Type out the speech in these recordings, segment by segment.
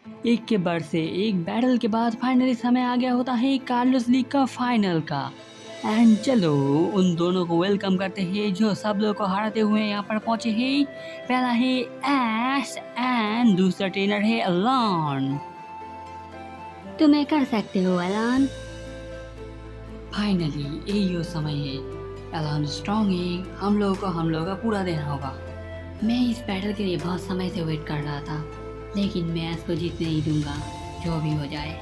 एक के बाद से एक बैटल के बाद फाइनली समय आ गया होता है कार्लोस लीग का फाइनल का। एंड चलो उन दोनों को वेलकम करते हैं जो सब लोग को हराते हुए यहाँ पर पहुंचे हैं। पहला है ऐश एंड दूसरा ट्रेनर है एलन। तुम्हें कर सकते हो एलन। फाइनली यही वो समय है। एलन स्ट्रांग है, हम लोगों का पूरा देना होगा। मैं इस बैटल के लिए बहुत समय से वेट कर रहा था, लेकिन मैं इसको जीतने ही दूंगा, जो भी हो जाए।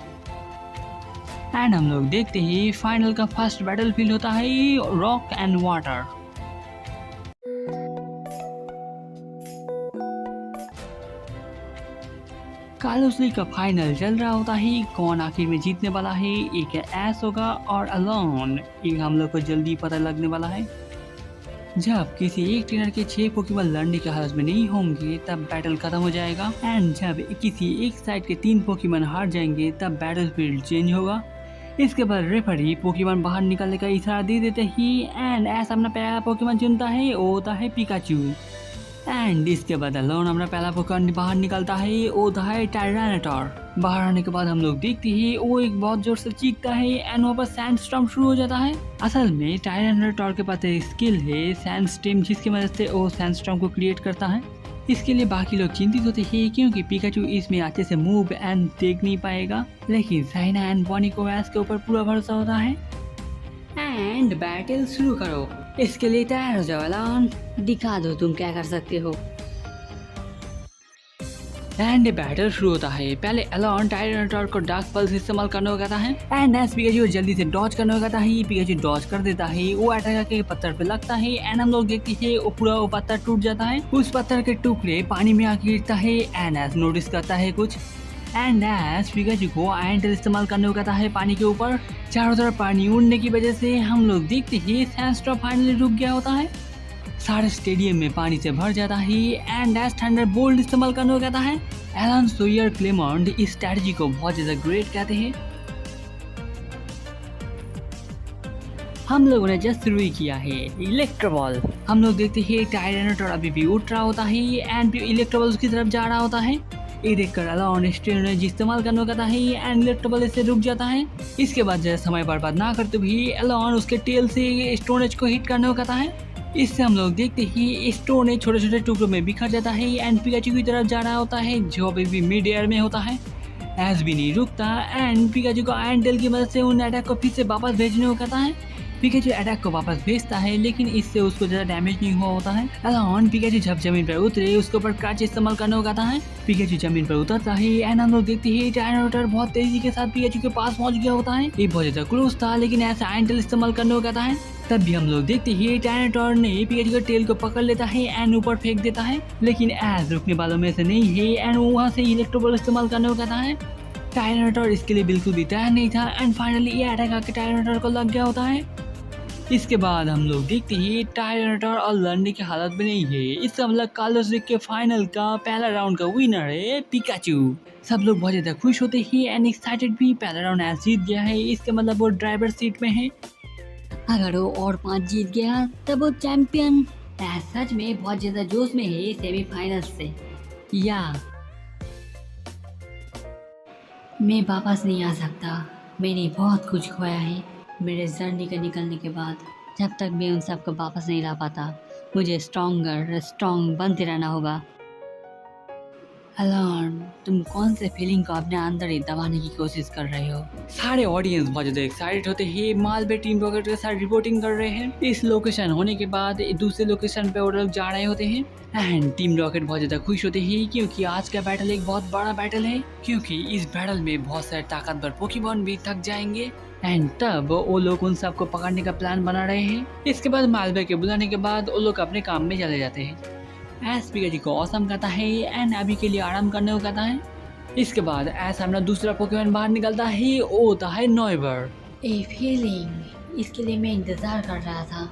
एंड हम लोग देखते हैं फाइनल का फर्स्ट बैटल फील्ड होता है rock and water. Carlos league का फाइनल चल रहा होता है, कौन आखिर में जीतने वाला है। एक ऐस होगा और एलन, एक हम लोग को जल्दी पता लगने वाला है। जब किसी एक ट्रेनर के 6 पोकेमॉन लड़ने की हालत में नहीं होंगे तब बैटल खत्म हो जाएगा। एंड जब किसी एक साइड के 3 पोकेमॉन हार जाएंगे तब बैटल फील्ड चेंज होगा। इसके बाद रेफरी पोकेमॉन बाहर निकलने का इशारा दे देते ही एंड ऐसा अपना पहला पोकेमॉन चुनता है, वो होता है पिकाचू। एंड इसके बाद एलन अपना पहला पोकेमॉन बाहर निकलता है, वो होता है टायरानोटॉर। बाहर आने के बाद हम लोग देखते हैं वो एक बहुत जोर से चीखता है एंड वहाँ पर सैंडस्टॉर्म शुरू हो जाता है। असल में टायरानोटॉर के पास एक स्किल है सैंडस्टॉर्म, जिसकी मदद से वो सैंडस्टॉर्म को क्रिएट करता है। इसके लिए बाकी लोग चिंतित होते हैं क्योंकि पिकाचू इसमें अच्छे से मूव एंड देख नहीं पाएगा, लेकिन साइना एंड बॉनी को ऐस के ऊपर पूरा भरोसा होता है। एंड बैटल शुरू करो, इसके लिए तैयार हो जाओ एलन। दिखा दो तुम क्या कर सकते हो। एंड बैटल शुरू होता है। पहले एलन टायरानोटॉर को डार्क पल्स इस्तेमाल करने को कहता है एंड एस पिकाचू जल्दी से डॉज करने को कहता है। पिकाचू डॉज कर देता है, वो अटैक करके पत्थर पे लगता है एंड हम लोग देखते हैं वो पूरा वो पत्थर टूट जाता है। उस पत्थर के टुकड़े पानी में आके गिरता है एंड एस नोटिस करता है कुछ। एंड एस पिकाचू को आयरन इस्तेमाल करने को कहता है पानी के ऊपर। चारों तरफ पानी उड़ने की वजह से हम लोग देखते हैं सैंडस्टॉर्म फाइनली रुक गया होता है। सारे स्टेडियम में पानी से भर जाता है एंड एस थंडर बोल्ट इस्तेमाल करने को कहता है। एलन सोयर क्लेमंट इस स्ट्रैटेजी को बहुत ज्यादा ग्रेट कहते हैं। हम लोगों ने जस्ट शुरू ही किया है इलेक्ट्रोबॉल। हम लोग देखते हैं टायरानोटॉर अभी भी उठ रहा होता है एंड इलेक्ट्रोबॉल उसकी तरफ जा रहा होता है। ये देखकर एलन स्ट्रेनर इस्तेमाल करने को कहता है एंड इलेक्ट्रोबॉल इससे रुक जाता है। इसके बाद जैसे समय बर्बाद ना करते हुए एलन उसके टेल से स्टोनेज को हिट करने को कहता है। इससे हम लोग देखते ही स्टोन छोटे छोटे टुकड़ों में बिखर जाता है एंड पिकाचू की तरफ जा रहा होता है जो अभी भी मिड एयर में होता है। ऐस भी नहीं रुकता एंड पिकाचू को आयरन टेल की मदद से उन अटैक को फिर से वापस भेजने को कहता है। पिकाचू अटैक को वापस भेजता है लेकिन इससे उसको ज़्यादा डैमेज नहीं हुआ होता है। एलन पिकाचू जब जमीन पर उतरे उसके ऊपर क्रच इस्तेमाल करने को कहता है। पिकाचू जमीन पर उतरता है एंड हम लोग देखते हैं टायरानोटॉर बहुत तेजी के साथ पिकाचू के पास पहुंच गया होता है। ये बहुत ज़्यादा क्लोज था लेकिन ऐसा आयरन टेल इस्तेमाल करने को कहता है। तब भी हम लोग देखते हैं टायरानोटॉर ने पिकाचू के टेल को पकड़ लेता है एंड ऊपर फेंक देता है, लेकिन ऐस रुकने वालों में से नहीं है एंड वो वहाँ से इलेक्ट्रोबॉल इस्तेमाल करने को कहता है। टायरानोटॉर इसके लिए बिल्कुल भी तैयार नहीं था एंड फाइनली ये अटैक आके टायरानोटॉर को लग गया होता है। इसके बाद हम लोग देखते हैं टायरानोटॉर और लड़ने की हालत में नहीं है। इसका मतलब कार्लोस लीग के फाइनल का पहला राउंड का विनर है पिकाचू। सब लोग बहुत ज़्यादा खुश होते हैं एंड एक्साइटेड भी। पहला राउंड ऐस जीत गया है, इसके मतलब वो ड्राइवर सीट में है। अगर वो और 5 जीत गया तब वो चैंपियन। सच में बहुत ज्यादा जोश में है सेमीफाइनल से। या मैं वापस नहीं आ सकता, मैंने बहुत कुछ खोया है मेरे जर्नी के निकलने के बाद। जब तक मैं उन सबको वापस नहीं ला पाता मुझे स्ट्रॉन्ग बनते रहना होगा। एलन, तुम कौन से फीलिंग को अपने अंदर ही दबाने की कोशिश कर रहे हो? सारे ऑडियंस बहुत ज़्यादा एक्साइटेड होते हैं। मालबे टीम रॉकेट के साथ रिपोर्टिंग कर रहे हैं। इस लोकेशन होने के बाद दूसरे लोकेशन पे वो लोग जा रहे होते हैं एंड टीम रॉकेट बहुत ज़्यादा खुश होते हैं क्योंकि आज का बैटल एक बहुत बड़ा बैटल है, क्योंकि इस बैटल में बहुत सारे ताकतवर पोकेमॉन भी थक जाएंगे। एंड तब वो लोग उन सबको पकड़ने का प्लान बना रहे हैं। इसके बाद मालबे के बुलाने के बाद वो लोग अपने काम में चले जाते हैं। ऐस पिकाचू को ऑसम कहता है एंड अभी के लिए आराम करने को कहता है। इसके बाद ऐस अपना दूसरा पोकेमॉन बाहर निकलता है, वो होता है नॉयबर। ए फीलिंग, इसके लिए मैं इंतजार कर रहा था।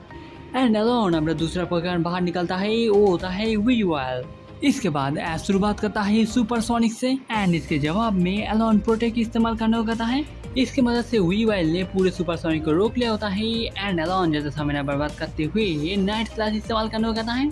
एंड एलन अपना दूसरा पोकेमॉन बाहर निकलता है, वो होता है वीवाल। इसके बाद ऐस शुरुआत करता है सुपरसोनिक से एंड इसके जवाब में एलन प्रोटेक्ट इस्तेमाल करने को कहता है। इसकी मदद से वीवाइल ने पूरे सुपरसोनिक को रोक लिया होता है एंड एलन जैसे समय बर्बाद करते हुए नाइट स्लैश इस्तेमाल करने को कहता है।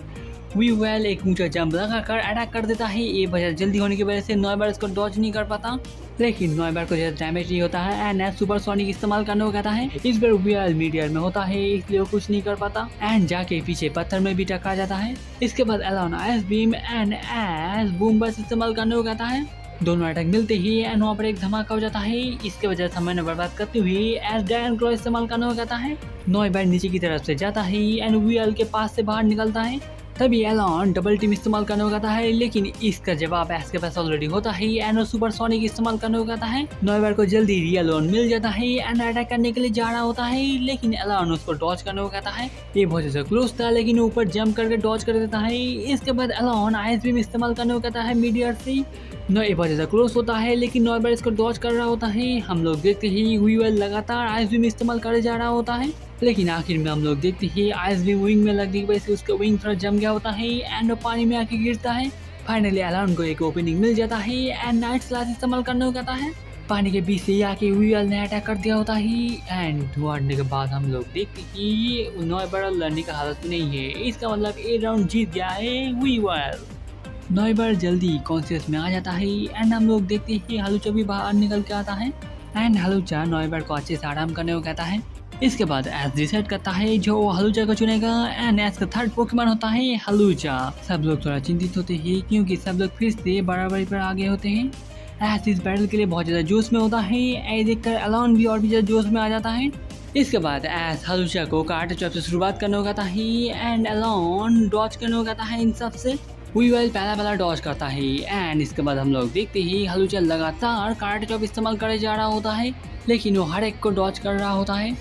वीवेल एक ऊंचा जंप लगाकर अटैक कर देता है। ये वजह जल्दी होने की वजह से नॉयबर इसको डॉज नहीं कर पाता, लेकिन नॉयबर को ज्यादा डैमेज नहीं होता है एंड सुपर सोनिक इस्तेमाल करने को कहता है। इस बार वीवेल मीडियर में होता है इसलिए वो कुछ नहीं कर पाता एंड जाके पीछे पत्थर में भी टकरा जाता है। इसके बाद एलन आइस बीम एंड एस बूम बस इस्तेमाल करने को कहता है। दोनों अटैक मिलते ही एंड वहाँ पर एक धमाका हो जाता है। इसके वजह से समय बर्बाद करते हुए एस ड्रैगन क्लॉ इस्तेमाल करने को कहता है। नॉयबर नीचे की तरफ से जाता है एंड वीवेल के पास से बाहर निकलता है। तभी एलन डबल टीम इस्तेमाल करने को कहता है, लेकिन इसका जवाब एस के पास ऑलरेडी होता है एंड सुपर सोनिक इस्तेमाल करने को कहता है। नॉयबर को जल्दी रियल वन मिल जाता है एंड अटैक करने के लिए जा रहा होता है, लेकिन एलन उसको डॉज करने को कहता है। ये बहुत ज्यादा क्लोज था लेकिन ऊपर जंप करके डॉज कर देता है। इसके बाद एलन आइस बीम इस्तेमाल करने को कहता है मीडियर से। ये बहुत ज्यादा क्लोज होता है लेकिन नॉयबर इसको डॉज कर रहा होता है। हम लोग देखते ही वीवेल लगातार आइस बीम इस्तेमाल करे जा रहा होता है, लेकिन आखिर में हम लोग देखते ही आइस बीम विंग में लगने की वजह से उसका विंग थोड़ा जम गया होता है एंड पानी में आके गिरता है। फाइनली एलन को एक ओपनिंग मिल जाता है एंड नाइट स्लैश इस्तेमाल करने को कहता है। पानी के बीच से आके वीवेल ने अटैक कर दिया होता है एंड धुआंने के बाद हम लोग देखते ही नॉयबर लड़ने का हालत में नहीं है। इसका मतलब ये राउंड जीत गया है वीवेल। नॉयबर जल्दी कॉन्शियस में आ जाता है एंड हम लोग देखते ही हालूचा भी बाहर निकल के आता है एंड हालूचा नॉयबर को अच्छे से आराम करने को कहता है। इसके बाद एस डिसाइड करता है जो हालूचा को चुनेगा एंड एस का थर्ड पोकेमॉन होता है हालूचा। सब लोग थोड़ा चिंतित होते हैं क्योंकि सब लोग फिर से बराबरी पर आगे होते हैं। एस इस बैटल के लिए बहुत ज़्यादा जोश में होता है। ये देखकर एलन भी और भी ज़्यादा जोश में आ जाता है। इसके बाद एस हालूचा को कार्ट चॉप से शुरुआत करने को कहता है एंड एलन डॉज करने को कहता है। इन सब से वीवेल पहला डॉज करता है एंड इसके बाद हम लोग देखते ही हालूचा लगातार कार्ट चॉप इस्तेमाल करे जा रहा होता है, लेकिन वो हर एक को डॉज कर रहा होता है।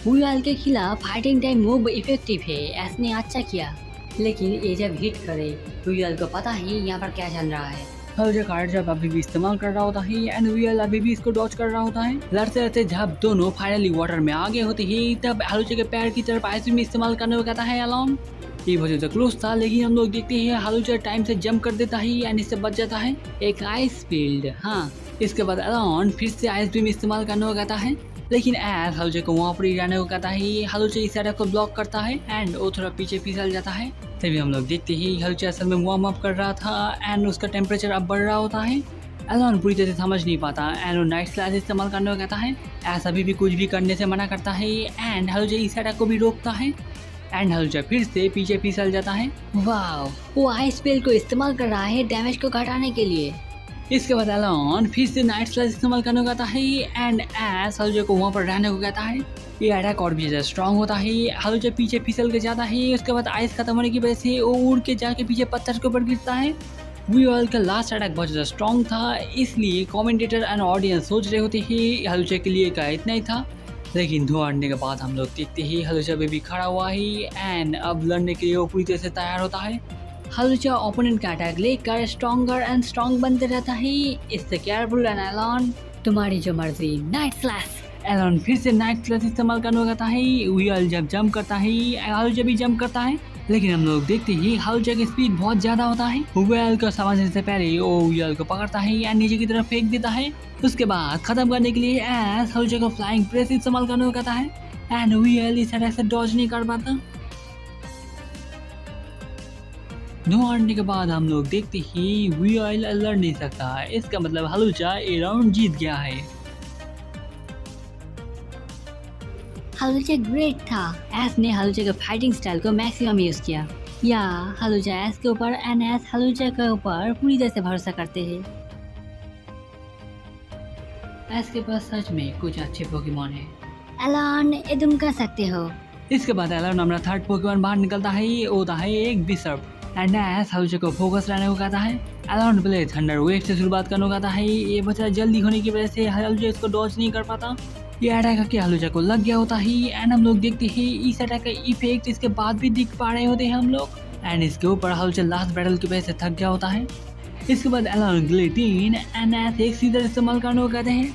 वीवेल के खिलाफ फाइटिंग टाइम मूव इफेक्टिव है, एस ने अच्छा किया, लेकिन ये जब हिट करे वीवेल को पता है यहाँ पर क्या चल रहा है। हालूचा कार्ट जब अभी भी इस्तेमाल कर रहा होता है एंड वीवेल अभी भी इसको डॉज कर रहा होता है। लड़ते लड़ते जब दोनों फाइनली वाटर में आगे होते ही तब हालूचा के पैर की तरफ आइस बीम इस्तेमाल करने को कहता है एलन। ये बहुत ज़्यादा क्लोज था लेकिन हम लोग देखते हैं हालूचा टाइम से जंप कर देता है एंड इससे बच जाता है एक आइस फील्ड। हाँ, इसके बाद एलन फिर से आइस बीम इस्तेमाल करने को कहता है, लेकिन एस हालूचा को वहाँ पर ही रहने को कहता है। हालूचा इस अटैक को ब्लॉक करता है एंड वो थोड़ा पीछे फिसल जाता है। तभी हम लोग देखते ही हालूचा असल में वार्म अप कर रहा था एंड उसका टेम्परेचर अब बढ़ रहा होता है। एलन पूरी तरह से समझ नहीं पाता एंड वो नाइट स्लैश इस्तेमाल करने को कहता है। एस अभी भी कुछ भी करने से मना करता है एंड हालूचा इस अटैक को भी रोकता है एंड हालूचा फिर से पीछे फिसल जाता है। वाह, वो आइस स्पेल को इस्तेमाल कर रहा है डैमेज को घटाने के लिए। इसके बाद एलन फिर से नाइट स्लैश इस्तेमाल करने को कहता है एंड एस हालूचा को वहाँ पर रहने को कहता है। ये अटैक और भी ज़्यादा स्ट्रॉन्ग होता है। हालूचा पीछे फिसल के जाता है। उसके बाद आइस खत्म होने की वजह से वो उड़ के जाके पीछे पत्थर के ऊपर गिरता है। वीवेल का लास्ट अटैक बहुत ज़्यादा स्ट्रॉन्ग था, इसलिए कमेंटेटर एंड ऑडियंस सोच रहे होते हैं हालूचा के लिए का इतना ही था, लेकिन धुआं उड़ने के बाद हम लोग देखते ही हालूचा भी खड़ा हुआ है एंड अब लड़ने के लिए वो पूरी तरह से तैयार होता है। हालूचा ओपोनेंट का अटैक लेकर स्ट्रॉन्गर एंड स्ट्रॉन्ग बनते रहता है। इससे केयरफुल एंड एलन, तुम्हारी जो मर्जी, नाइट स्लैश। एलन फिर से नाइट स्लैश इस्तेमाल करने को कहता है। वीवेल जब जंप करता है हालूचा भी जंप करता है, लेकिन हम लोग देखते ही हालूचा की स्पीड बहुत ज़्यादा होता है। वीवेल को समझने से पहले वो वीवेल को पकड़ता है या नीचे की तरफ फेंक देता है। उसके बाद खत्म करने के लिए एस हालूचा को फ्लाइंग प्रेस इस्तेमाल करने को कहता है एंड वीवेल इस अटैक से डॉज नहीं कर पाता। धुआं उड़ने के बाद हम लोग देखते ही वीवेल लड़ नहीं सकता। इसका मतलब हालूचा ये राउंड जीत गया है। हालूचा ग्रेट था। एस ने हालूचा के फाइटिंग स्टाइल को मैक्सिमम यूज किया। या हालूचा एस के ऊपर एंड एस हालूचा के ऊपर पूरी तरह से भरोसा करते हैं। एस के पास सच में कुछ अच्छे पोकेमॉन है। एलन, ये तुम कर सकते हो। इसके बाद एलन अपना थर्ड पोकेमॉन बाहर निकलता है। वो होता है एक बिशप एंड एस हालूचा को फोकस रहने को कहता है। एलन पहले थंडर वेव से शुरुआत करने को कहता है। ये बच्चा जल्दी होने की वजह से हालूचा इसको डॉज नहीं कर पाता। ये अटैक करके हालूचा को लग गया होता है एंड हम लोग देखते हैं इस अटैक का इफेक्ट इसके बाद भी दिख पा रहे होते हैं हम लोग एंड इसके ऊपर हालूचा लास्ट बैटल की वजह से थक गया होता है। इसके बाद एलन गिलेटिन एंड एस एक सीजर इस्तेमाल करने को कहते हैं।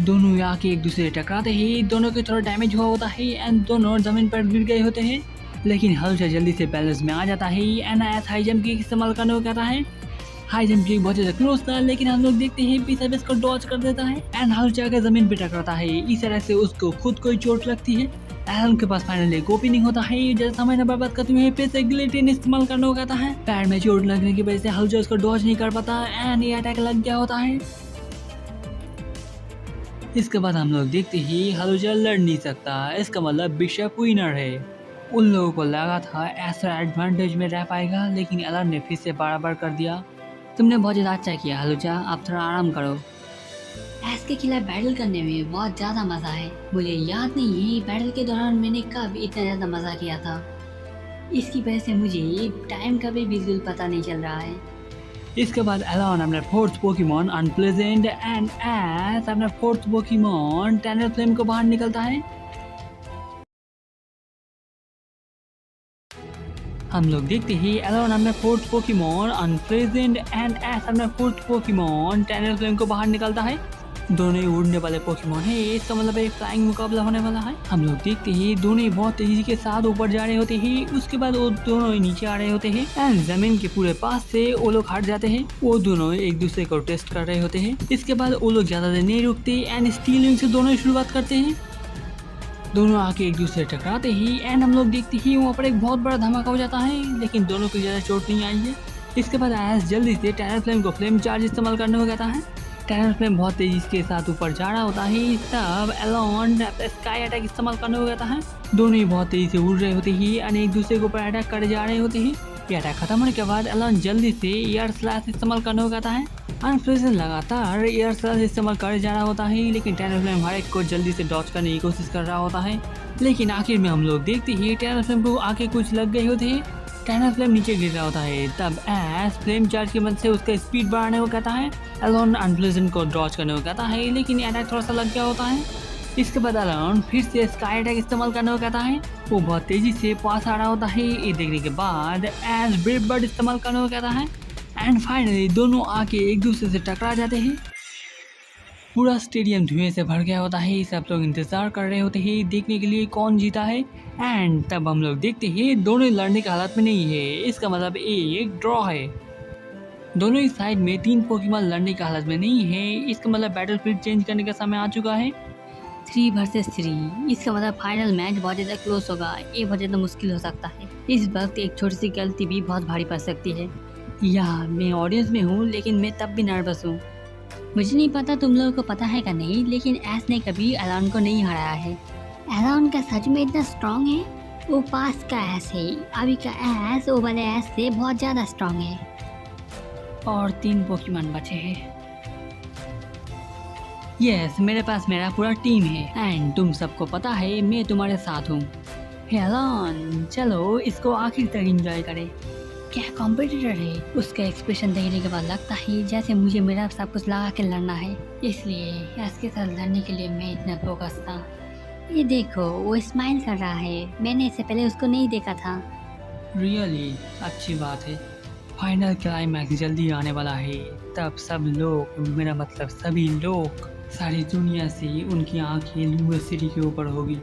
दोनों आके एक दूसरे से टकराते ही दोनों के थोड़ा डैमेज हुआ होता है एंड दोनों जमीन पर गिर गए होते हैं, लेकिन हालूचा जल्दी से बैलेंस में आ जाता है and S high jump kick इस्तेमाल करने को कहता है। हाई जंप किक बहुत ज़्यादा क्लोज था, लेकिन हम लोग देखते हैं बिशप इसको डॉज कर देता है एंड हालूचा के जमीन पे टकराता है। इस तरह से उसको खुद को ही चोट लगती है एलन के पास फाइनली एक ओपनिंग होता है। जैसे समय न बर्बाद करते हुए फिर से गिलेटिन इस्तेमाल करना हो जाता है। पैर में चोट लगने की वजह से हलचल उसको डॉज नहीं कर पाता एंड ये अटैक लग गया होता है। इसके बाद हम लोग देखते ही हलचल लड़ नहीं सकता, इसका मतलब बिशप विनर है। उन लोगों को लगा था ऐसा एडवांटेज में रह पाएगा, लेकिन एलन ने फिर से बराबर कर दिया। तुमने बहुत ज़्यादा अच्छा किया हलूजा, आप थोड़ा आराम करो। एस के खिलाफ बैटल करने में बहुत ज़्यादा मज़ा है। मुझे याद नहीं है बैटल के दौरान मैंने कब इतना ज़्यादा मज़ा किया था। इसकी वजह से मुझे टाइम का भी बिल्कुल पता नहीं चल रहा है। इसके बाद एलन अपने fourth Pokemon unpleasant and S अपने फोर्थ पोकेमॉन टेनरफ्लेम को बाहर निकलता है। हम लोग देखते ही एलन अपने fourth Pokemon unpleasant and S अपने फोर्थ पोकेमॉन टेनरफ्लेम को बाहर निकलता है। दोनों ही उड़ने वाले पोकेमॉन है, इसका मतलब एक फ्लाइंग मुकाबला होने वाला है। हम लोग देखते ही दोनों ही बहुत तेजी के साथ ऊपर जा रहे होते हैं। उसके बाद वो दोनों ही नीचे आ रहे होते हैं एंड जमीन के पूरे पास से वो लोग हट जाते हैं। वो दोनों एक दूसरे को टेस्ट कर रहे होते हैं। इसके बाद वो लोग ज्यादा देर नहीं रुकते एंड स्टील विंग से दोनों ही शुरुआत करते हैं। दोनों आके एक दूसरे टकराते ही एंड हम लोग देखते ही वहाँ पर एक बहुत बड़ा धमाका हो जाता है, लेकिन दोनों को ज्यादा चोट नहीं आई है। इसके बाद एस जल्दी से टेनरफ्लेम को फ्लेम चार्ज इस्तेमाल करने हो जाता है। टेनरफ्लेम बहुत तेजी के साथ ऊपर जा रहा होता है, तब एलन स्काई अटैक इस्तेमाल करने हो जाता है। दोनों ही बहुत तेजी से उड़ रहे होते हैं और एक दूसरे के ऊपर अटैक कर जा रहे होते हैं। ये अटैक खत्म होने के बाद एलन जल्दी से एयर स्लैश इस्तेमाल करने हो जाता है। अनफ्रेजन लगातार एयर स्लैश इस्तेमाल कर जा रहा होता है, लेकिन टेनरफ्लेम हर एक को जल्दी से डॉज करने की कोशिश कर रहा होता है। लेकिन आखिर में हम लोग देखते ही टेनरफ्लेम को आके कुछ लग गए होते हैं। टेनरफ्लेम नीचे गिर रहा होता है, तब एस फ्लेम चार्ज की मदद से उसका स्पीड बढ़ाने को कहता है। एलन अनप्लेजेंट को डॉज करने को कहता है, लेकिन अटैक थोड़ा सा लग गया होता है। इसके बाद एलन फिर से स्काई अटैक इस्तेमाल करने को कहता है। वो बहुत तेजी से पास आ रहा होता है। ये देखने के बाद एस ब्रेव बर्ड इस्तेमाल करने को कहता है एंड फाइनली दोनों आके एक दूसरे से टकरा जाते हैं। पूरा स्टेडियम धुएं से भर गया होता है। सब लोग इंतजार कर रहे होते हैं देखने के लिए कौन जीता है एंड तब हम लोग देखते हैं दोनों लड़ने की हालत में नहीं है। इसका मतलब एक ड्रॉ है। दोनों ही साइड में 3 पोकेमॉन लड़ने की हालत में नहीं है। इसका मतलब बैटलफील्ड चेंज करने का समय आ चुका है। 3 वर्सेस 3, इसका मतलब फाइनल मैच बहुत ज़्यादा क्लोज होगा। ये बहुत ज़्यादा मुश्किल हो सकता है। इस वक्त एक छोटी सी गलती भी बहुत भारी पड़ सकती है। या मैं ऑडियंस में हूँ, लेकिन मैं तब भी नर्वस हूँ। मुझे नहीं पता तुम लोगों को पता है क्या नहीं, लेकिन एस ने कभी एलन को नहीं हराया है। एलन का सच में इतना स्ट्रांग है? वो पास का एस है, अभी का एस वो वाले एस से बहुत ज़्यादा स्ट्रांग है। और 3 पोकेमॉन बचे हैं। यस, मेरे पास मेरा पूरा टीम है एंड तुम सबको पता है मैं तुम्हारे साथ हूँ। एलन, चलो इसको आखिर तक एंजॉय करें। क्या कॉम्पिटिटर है? उसका एक्सप्रेशन देखने के बाद लगता है जैसे मुझे मेरा सब कुछ लगा के लड़ना है, इसलिए एस के साथ लड़ने के लिए मैं इतना फोकस था। ये देखो, वो स्माइल कर रहा है। मैंने इससे पहले उसको नहीं देखा था। रियली अच्छी बात है। फाइनल क्लाइमैक्स जल्दी आने वाला है। तब सब लोग, मेरा मतलब सभी लोग, सारी दुनिया से उनकी आंखें लूमस सिटी के ऊपर होगी।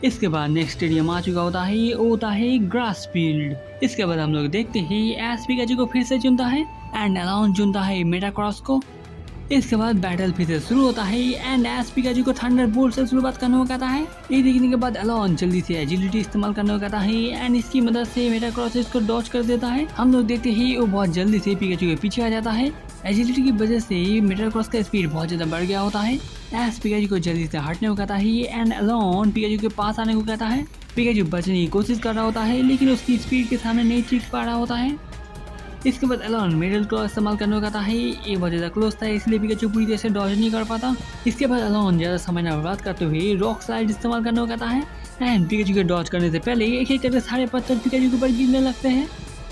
इसके बाद नेक्स्ट स्टेडियम आ चुका होता है, वो होता है ग्रास फील्ड। इसके बाद हम लोग देखते हैं एस पिकाचू को फिर से चुनता है एंड एलन चुनता है मेटाक्रॉस को। इसके बाद बैटल फिर से शुरू होता है एंड एस पिकाचू को थंडरबोल्ट से शुरुआत करने को कहता है। ये देखने के बाद एलन जल्दी से एजिलिटी इस्तेमाल करने को कहता है एंड इसकी मदद से मेटाक्रॉस इसको डॉज कर देता है। हम लोग देखते हैं वो बहुत जल्दी से पिकाचू के पीछे आ जाता है। एजिलिटी की वजह से मेटाक्रॉस का स्पीड बहुत ज़्यादा बढ़ गया होता है। एस पिकाचू को जल्दी से हटने को कहता है एंड एलन पिकाचू के पास आने को कहता है। पिकाचू बचने की कोशिश कर रहा होता है, लेकिन उसकी स्पीड के सामने नहीं टिक पा रहा होता है। इसके बाद एलन मिडल क्लॉ इस्तेमाल करने को कहता है। ये बहुत ज़्यादा क्लोज था, इसलिए पिकाचू पूरी तरह से डॉज नहीं कर पाता। इसके बाद एलन ज़्यादा समय न बर्बाद करते हुए रॉक स्लाइड इस्तेमाल करने को कहता है एंड पिकाचू के डॉज करने से पहले एक एक करके सारे पत्थर पिकाचू के ऊपर गिरने लगते हैं।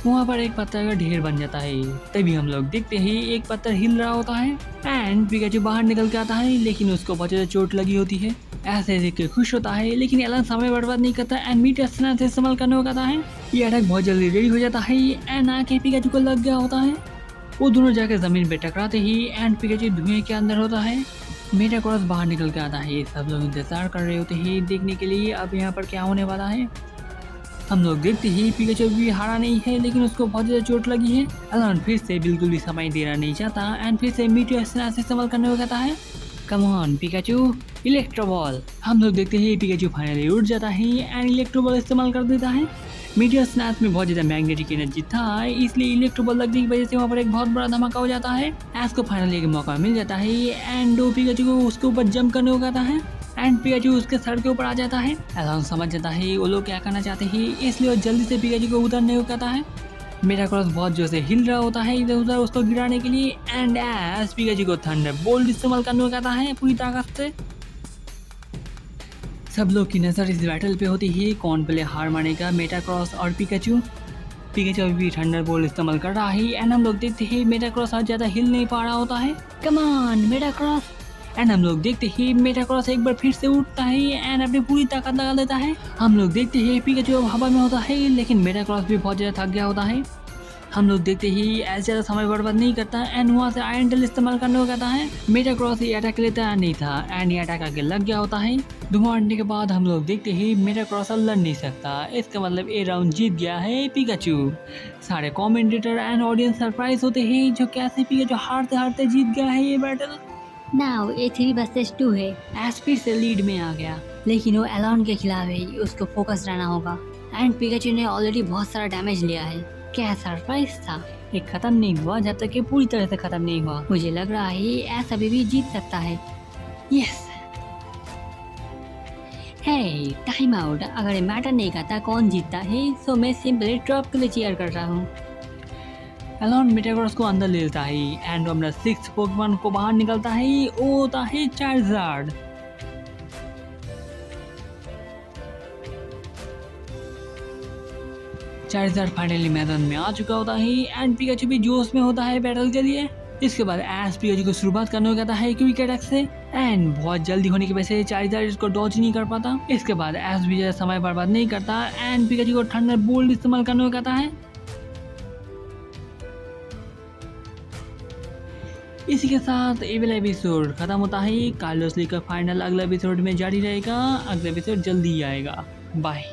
वहाँ पर एक पत्थर का ढेर बन जाता है। तभी हम लोग देखते हैं एक पत्थर हिल रहा होता है एंड पिकाचू बाहर निकल के आता है, लेकिन उसको बहुत ज़्यादा चोट लगी होती है। ऐसे देख के खुश होता है, लेकिन एलन समय बर्बाद नहीं करता एंड मीटर स्नैप से इस्तेमाल करने को कहता है। ये अटैक बहुत जल्दी रेडी हो जाता है एंड आके पिकाचू को लग गया होता है। वो दोनों जाकर जमीन पे टकराते ही एंड पिकाचू धुएं के अंदर होता है। मेटाक्रॉस बाहर निकल के आता है। सब लोग इंतजार कर रहे होते हैं देखने के लिए अब यहाँ पर क्या होने वाला है। हम लोग देखते ही पिकाचू भी हारा नहीं है, लेकिन उसको बहुत ज़्यादा चोट लगी है। एलन फिर से बिल्कुल भी समय देना नहीं चाहता एंड फिर से मीटर स्नैप से इस्तेमाल करने को कहता है। Come on Pikachu, electro ball. हम लोग देखते हैं पिकाचू फाइनली उड़ जाता है एंड इलेक्ट्रो बॉल इस्तेमाल कर देता है। मीडिया स्नैप में बहुत ज़्यादा मैग्नेटिक एनर्जी था, इसलिए इलेक्ट्रो बॉल लगने की वजह से वहाँ पर एक बहुत बड़ा धमाका हो जाता है। एस को फाइनली एक मौका मिल जाता है एंड वो पिकाचू को उसके ऊपर जंप करने को कहता है एंड पिकाचू उसके सर के ऊपर आ जाता है। एलॉन समझ जाता है वो लोग क्या करना चाहते हैं, इसलिए वो जल्दी से पिकाचू को उतरने को कहता है। मेटाक्रॉस बहुत जोर से हिल रहा होता है इधर उधर उसको गिराने के लिए एंड एस पिकाचू को थंडर बोल्ट इस्तेमाल करने को कहता है पूरी ताकत से। सब लोग की नज़र इस बैटल पे होती है, कौन पहले हार मानेगा, मेटाक्रॉस और पिकाचू। पिकाचू अभी भी थंडर बोल्ट इस्तेमाल कर रहा है एंड हम लोग देखते हैं मेटाक्रॉस आज ज़्यादा हिल नहीं पा रहा होता है। Come on Metagross. एंड हम लोग देखते हैं मेटाक्रॉस एक बार फिर से उठता है एंड अपनी पूरी ताकत लगा देता है। हम लोग देखते हैं पिकाचू अब हवा में होता है लेकिन मेटाक्रॉस भी बहुत ज़्यादा थक गया होता है। हम लोग देखते ही ऐसे ज़्यादा समय बर्बाद नहीं करता एंड वहाँ से आयरन टेल इस्तेमाल करने को कहता है। मेटाक्रॉस ये अटैक लेता नहीं था एंड ये अटैक आगे लग गया होता है। धुआं उड़ने के बाद हम लोग देखते ही मेटाक्रॉस अब लड़ नहीं सकता, इसका मतलब ये राउंड जीत गया है पिकाचू। सारे कमेंटेटर एंड ऑडियंस सरप्राइज होते हैं जो कैसे पिकाचू हारते हारते जीत गया है ये बैटल। नाउ ये 3 वर्सेस 2 है। एस फिर से लीड में आ गया लेकिन वो एलॉन के खिलाफ है, उसको फोकस रहना होगा एंड पिकाचू ने ऑलरेडी बहुत सारा डैमेज लिया है। क्या सरप्राइज था। ये खत्म नहीं हुआ जब तक कि पूरी तरह से खत्म नहीं हुआ। मुझे लग रहा है एस अभी भी जीत सकता है। यस हे टाइम आउट। अगर ये मैटर नहीं करता कौन जीतता है सो मैं सिंपली ड्रॉप के लिए चीयर कर रहा हूँ। एलॉन मेटाक्रॉस को अंदर ले लेता है एंड अपना 6 पोकेमॉन को बाहर निकलता है, वो होता है चार्जर्ड। चार्जर्ड फाइनली मैदान में आ चुका होता है एंड पिकाचू भी जोश में होता है बैटल के लिए। इसके बाद एस पिकाचू को शुरुआत करने को कहता है क्विक अटैक से एंड बहुत जल्दी होने की वजह से चार्जर्ड इसको डॉज नहीं कर पाता। इसके बाद एस भी ज़्यादा समय बर्बाद नहीं करता एंड पिकाचू को थंडर बोल्ट इस्तेमाल करने को कहता है। इसी के साथ ये वाला एपिसोड खत्म होता है। कार्लोस ली का फाइनल अगला एपिसोड में जारी रहेगा। अगला एपिसोड जल्दी आएगा। बाय।